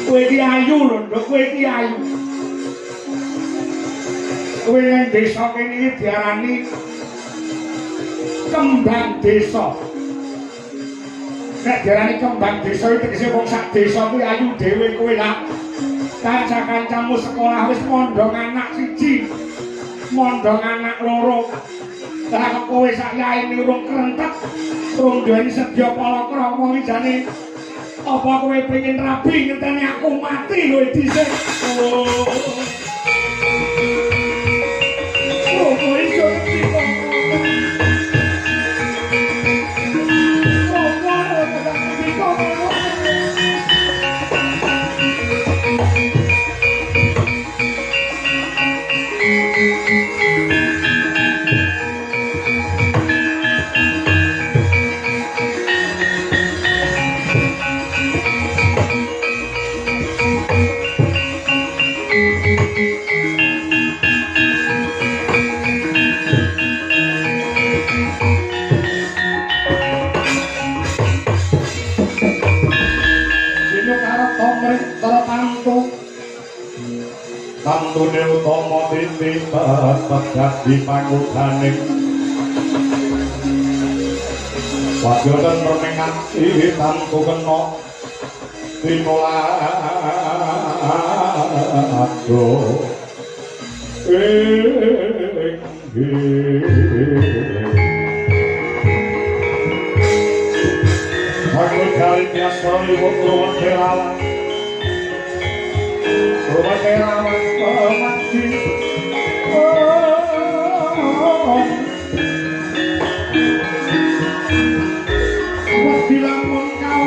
Kowe iki ayu lho, Nduk, kowe iki ayu. Kowe nang desa kene iki diarani kembang desa. Nek diarani kembang desa iki tegese wong sak desa kuwi ayu dhewe kowe lah. Kanca-kancamu sekolah wis mondong anak siji. Mondong anak loro. Lah kowe sak yaene urung krentek, urung duweni sedya palakrama wijane. Apa kowe pengen rabi ngenteni aku mati lho dhisik. Oh, kowe iso ngerti kok. Tantune utama titipan pegati panggodaning wajodan permengan tantu kena tinolado aku kali biasa ibu kerawan kerawan mati bilang kau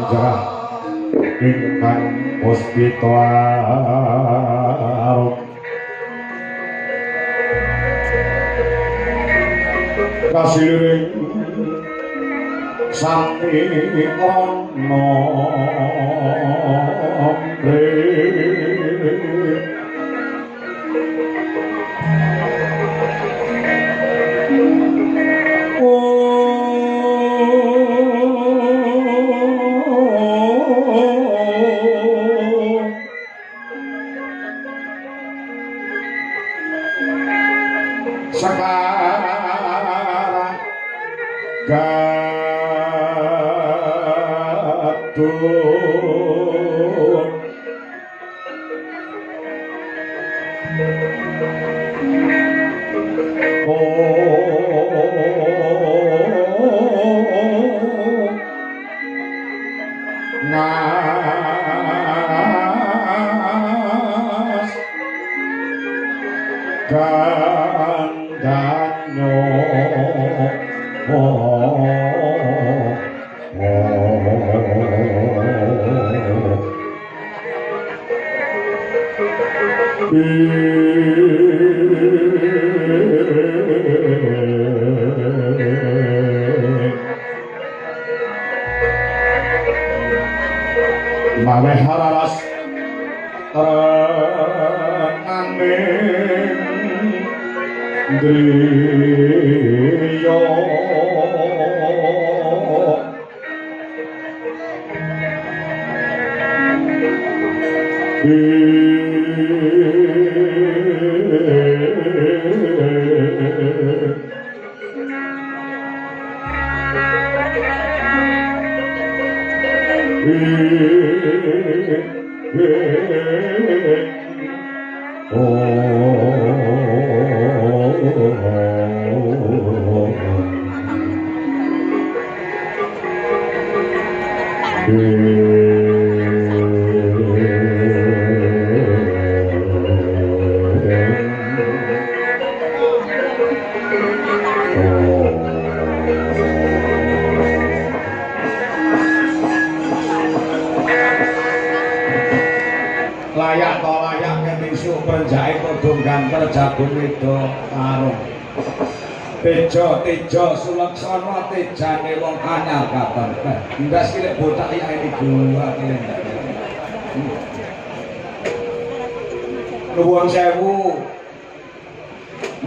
panjenengan ingkang puspita arum kasiring sami ana Maweh hararas aning driya layak to layak ketisu prenjake padha ganter jagung wedo karo tejo sulaksana tejane wong anyar katon ndas ki lek botak ya iki gua nuwun sewu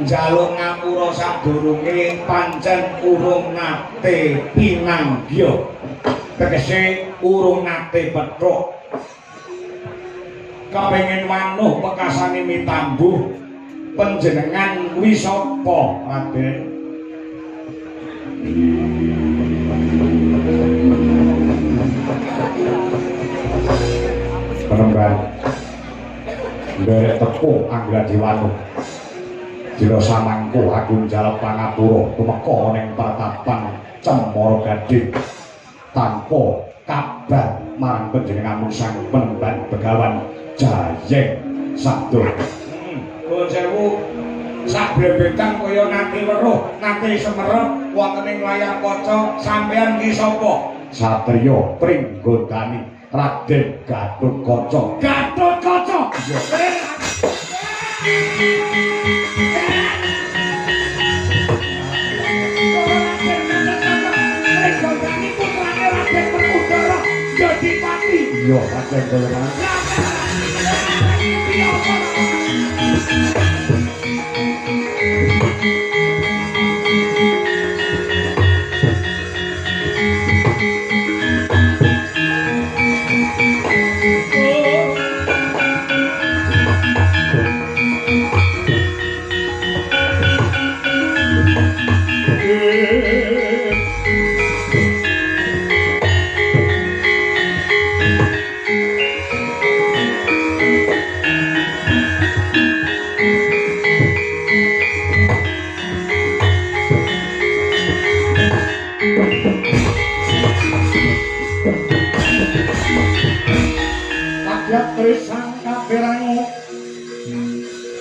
njaluk ngapura sadurunge pancen urung nate pinanggya tegese urung nate petruk kepengin manuh pekasane mitambuh panjenengan kuwi sapa Raden Penemban nderek tepung Anggradewana dina samangko aku njaluk pangapura tumeka ning pratapan Cemara Gading tanpa kabar marang panjenengan sang Penemban Begawan Jayeng Sabdo. Nuwun sewu sak blebetan kaya nanti weruh, nanti semerep wonten ing layar kaca sampeyan ki sapa? Satriya Pringgodani Raden Gatotkaca. Gatotkaca. Pringgodani putrane Raden Werkudara Jodipati. Iya, Raden Werkudara.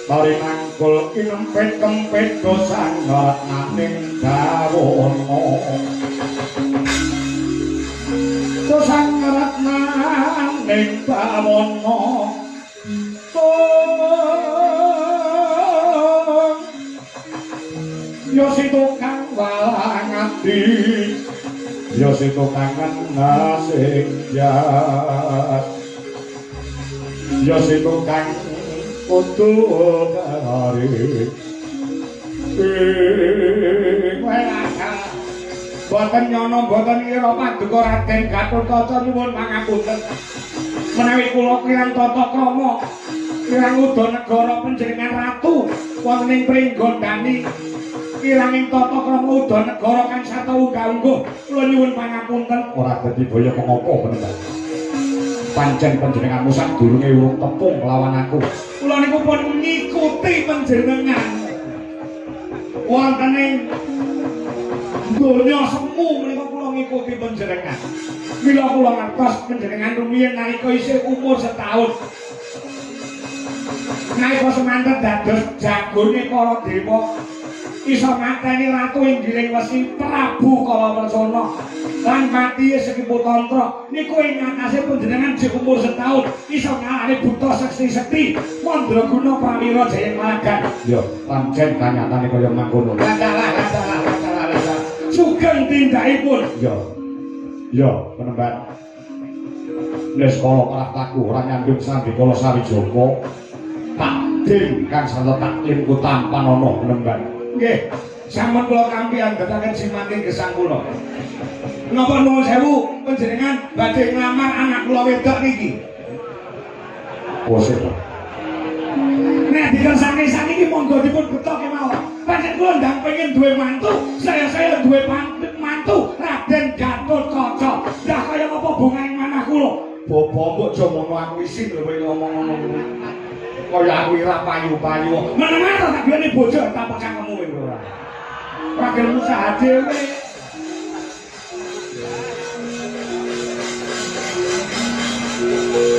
Bari nangkul kinempet-kempet dosan barat naning dawono dosan ning bawana yo situkang walang ati yo situkangan nasing jas yo situkang kudu kari boten nyono boten ira paduka Raden Gatotkaca nyuwun pangapunten menawi kula kirang tata krama kirang Udanegara panjenengan ratu wonten ing Pringgondani kiranging tata krama Udanegara kang sarta unggah-ungguh kula nyuwun pangapunten ora dadi baya mengapa bener pancen panjenenganmu sadurunge urung tepung lawan aku kula niku pun ngikuti panjenengan wonten ing donya semu menika kula ngikuti panjenengan. Mila kula ngertos panjenengan rumiyin nalika isih umur setahun. Nalika semanten dados jagone para dewa isa mateni ratu Inggiling Wesi Prabu Kalawarsana lan mati Seki Putantra niku ing ngatasé panjenengan jek umur setahun isa ngalahake buta sekti-sekti Mandraguna Prawira Jayamalagan. Yo, pancen kanyatane kaya mangkono. Landalah sugeng tindakipun. Yo, penemban. Les kala prataku ora nyandung sandikala Sawijaka. Takdim kang saletak limku tampan ana penemban. Nggih, sampun kula tampi andhetaken simanting gesang kula. Napa nuwun sewu panjenengan badhe nglamar anak kula wedok niki? Bose. Nek dikersake sakniki monggo dipun betok kemawon. Pancen kula ndang pengen duwe mantu, saya duwe mantu Raden Gatotkaca. Dah kaya apa bungane manah kula? Bapa mbok aja ngono aku isin lho kowe ngomong ngono. Kaya aku ora payu-payu. Menawa tak biyen bojo tak pekang kamu ora. Ora gelem usaha dhewe.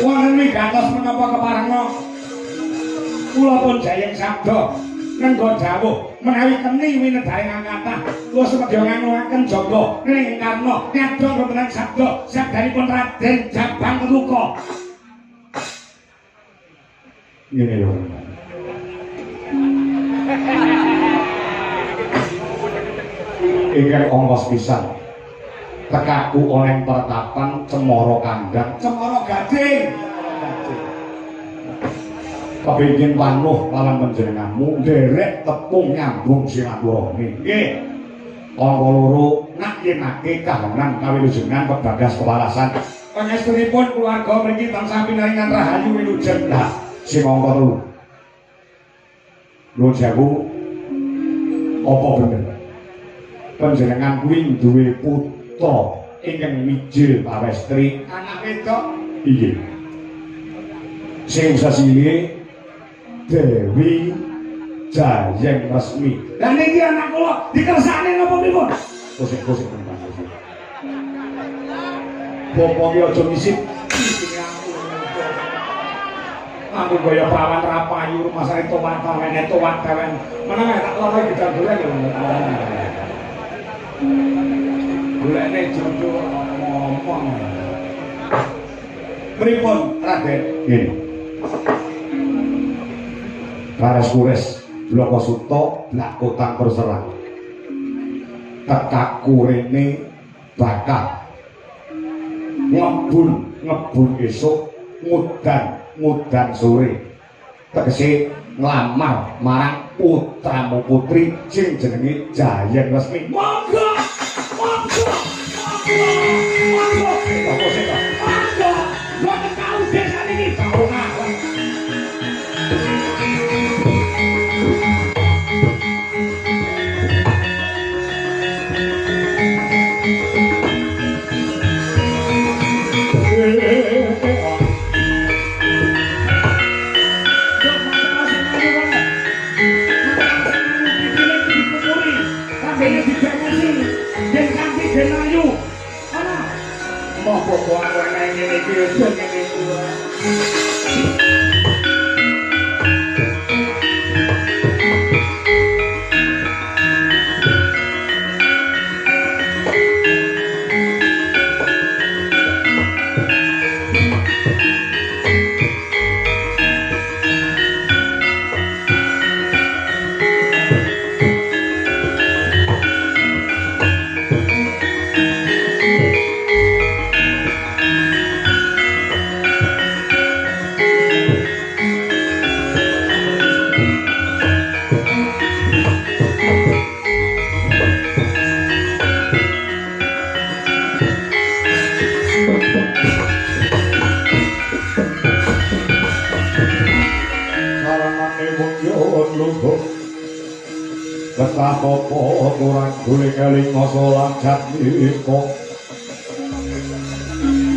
Wonten wigatos menapa keparenga kula pun jayeng sabda nenggo dawuh menawi keni winedaring kathah kula semedya ngangulaken jaga ning karna nyadong wonten sabda sabdanipun Raden Jabang Luka. Ngene lho. Ingkang ongkos pisan tekaku oleh pertapan Cemara Kandang Cemara Gading kepingin panuh lawan panjenenganmu nderek tepung nyambung silaturahmi nggih angka loro nakinake kahanan kawilujengan pebagas kewarasan pangestunipun keluarga mriki tansah pinaringan rahayu wilujen lah sing angka 3 lho jawu apa bener panjenengan kuwi duwe putra ingkang mijil pawestri anak wedok iya sing sasile Dewi Jayeng Resmi. Lah niki anak kula dikersane napa pripun? Kusik-kusik tenan. Bapak ki aja ngisip. Aku kaya perawan rapayu rumah sakit tomat kawen tomat kawen. Meneng tak loro didagole ya. Golekne jodoh ngomong. Pripun Raden? Nggih. Kares-kures Bloko Suto Blak Kotang Perserang tekaku rene bakal ngebun esuk ngudan sore tegese nglamar marang putramu putri sing jenenge Jayeng Resmi. Monggo boten kau desa niki kau ngawon. Mau bawa aku ngene iki ngene iki. betapa kurang golek eling masalah jatmiko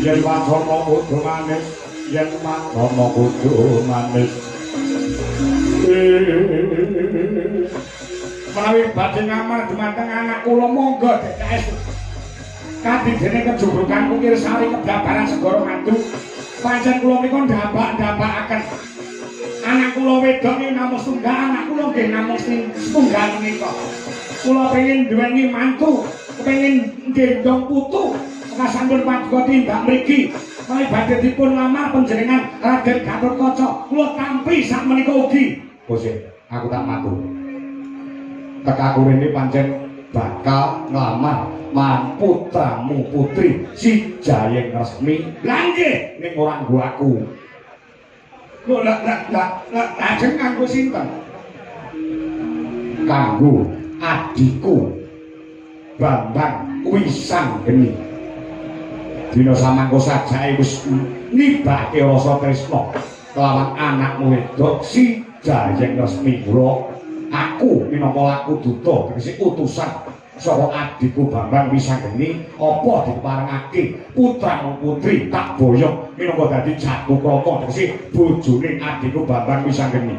yen wacana kudu manis yen makana kudu manis menawi badhe ngamar dumateng anak kula monggo DKS kadidene kejubrukan kukir sari kebabaran segara mantu pancen kula menika ndabak-ndabakaken anak kula wedok iki namung setunggal anak kula nggih namung setunggal menika kula pengin duweni mantu kepengin gendong putu kasampun paduka timbak mriki menawi badhe dipun lamar panjenengan Raden Gatotkaca kula tampi sak menika ugi Gusti aku tak matur tekaku rene pancen bakal nglamar man putramu putri si Jayeng Resmi lha nggih ning ora nggo aku lho lajeng kanggo sinten kanggo adikku Bambang Wisanggeni dina samangka sajake wis nibake rasa tresna kelawan anakmu wedok si Jayeng Resmi kula aku minangka laku duta tegese utusan saka adikku Bambang Wisanggeni apa diparengake putramu putri tak boyong minangka dadi Jatukrata tegese bojone adikku Bambang Wisanggeni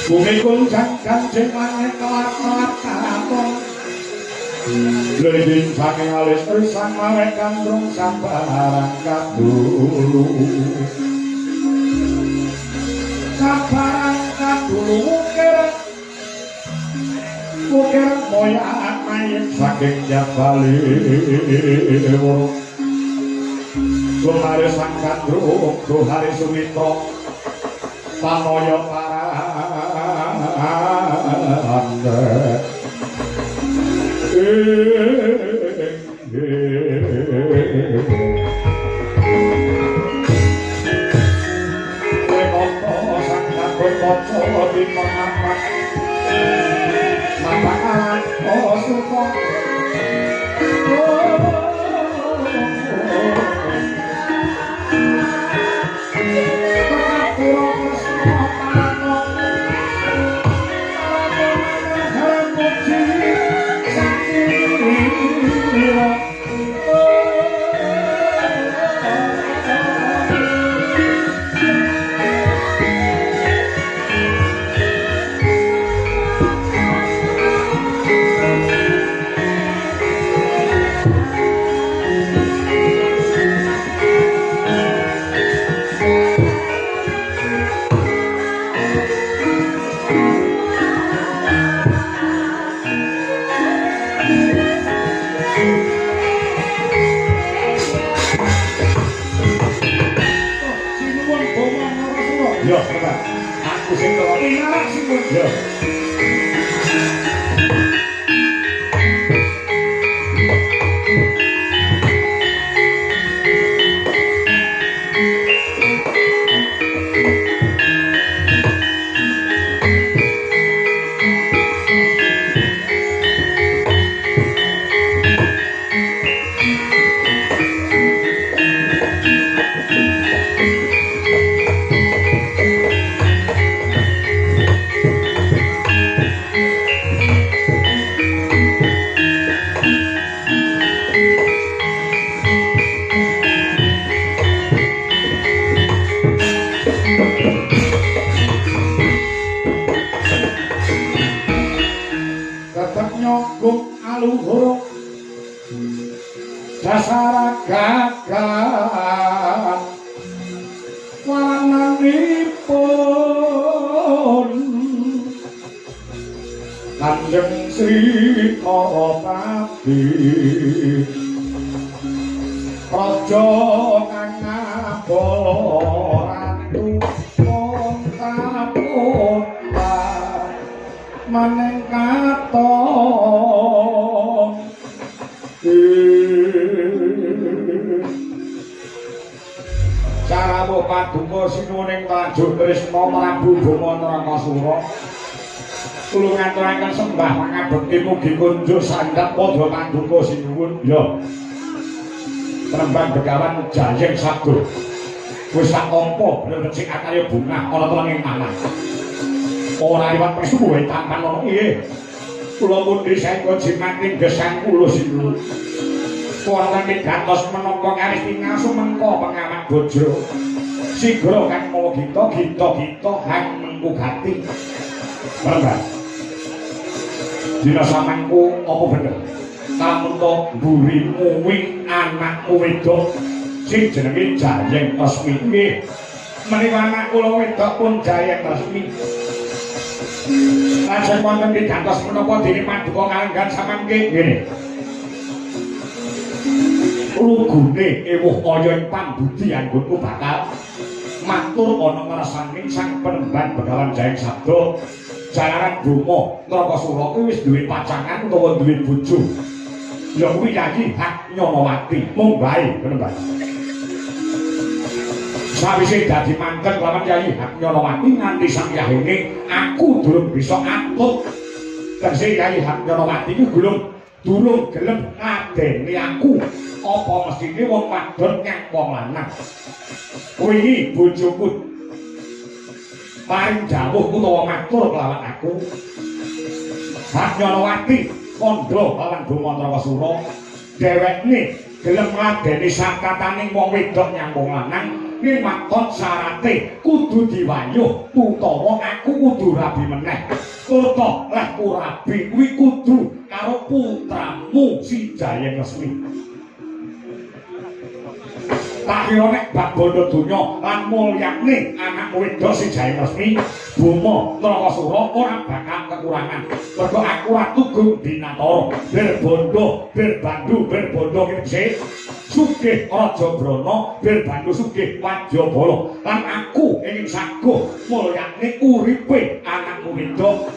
bumi kunjang kanjeng langit kelap-kelap katon lending saking alis risang mawek kandrung sabarang kadulu sabarang kadulu ukir moyak mayit saking jabali lumari sang kandrung duhari sumitra panoyo paranda Koco di pengamat mataan oh suka Yo, aku sing kok ngarak sing yo. Dasar gagah wananipun Kanjeng Sri Parapati Raja kang ngabala ratu ponta-ponta maneng katon Caramu paduka sinuwuning Praja Tresna Prabu Bhamantarangkasura kula ngaturaken sembah pangabekti mugi kunjuk sandhap padha paduka sinuwun ya Trembang Begawan Jayeng Sabdo wis sak tampa bener becik akarya bungah ana telenging manah ora liwat pesuwe tampan ono piye kula pundi saengga jimating gesang kula sinuwun wonten ing gantos menapa karis pingasu mengko pengamat bojo sigra kang mawa gita hang mengku gati Mbak dina samangku apa bener kamun to mburimu wing anakmu wedok sing jenenge Jayeng Resmi nggih menika anak kula wedok pun Jayeng Resmi lajeng wonten ing gantos menapa dene paduka kalenggan samangke ngene lugune ewuh kaya ing pambudi anggonku bakal matur ana ngrasaning sang penemban Begawan Jayeng Sabda jalaran Bromo Nrakasura kuwi wis duwe pacangan utawa duwe bojo ya kuwi Yayi Hak Nyanawati mung bae penemban sawise dadi mangken lawan Yayi Hak Nyanawati nganti sang yahene aku durung bisa atut tegese Yayi Hak Nyanawati iki durung gelem ngadeni aku apa mestine wong wadon nyang wong lanang kuwi bojoku paring dawuh utawa matur kelawan aku Hak Nyanawati kandha lawan Bromo Nrakasura dhewekne gelem ngadeni sakataning wong wedok nyang wong lanang ning makon syarate kudu diwayuh utawa aku kudu rabi meneh utawa leh rabi kuwi kudu karo putramu si Jayeng Resmi tak kira nek bab bondo donya lan mulyane anak wedok si Jayeng Resmi Bromo Nrakasura ora bakal kekurangan mergo aku ratu Gung Binatara berbondo berbandu berbondo kene sugih Raja Brana berbandu sugih Wajabala lan aku ingin saguh mulyane uripe anakku wedok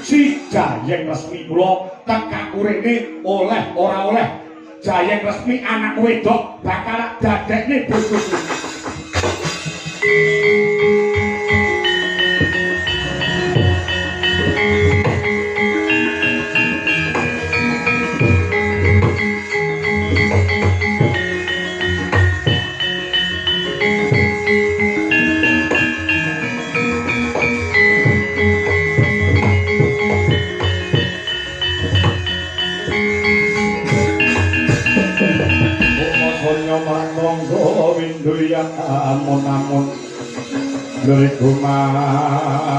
si Jayeng Resmi kula tekan urene oleh ora oleh Jayeng Resmi anak wedok bakal dadekne bojoku amun-amun liriku mampang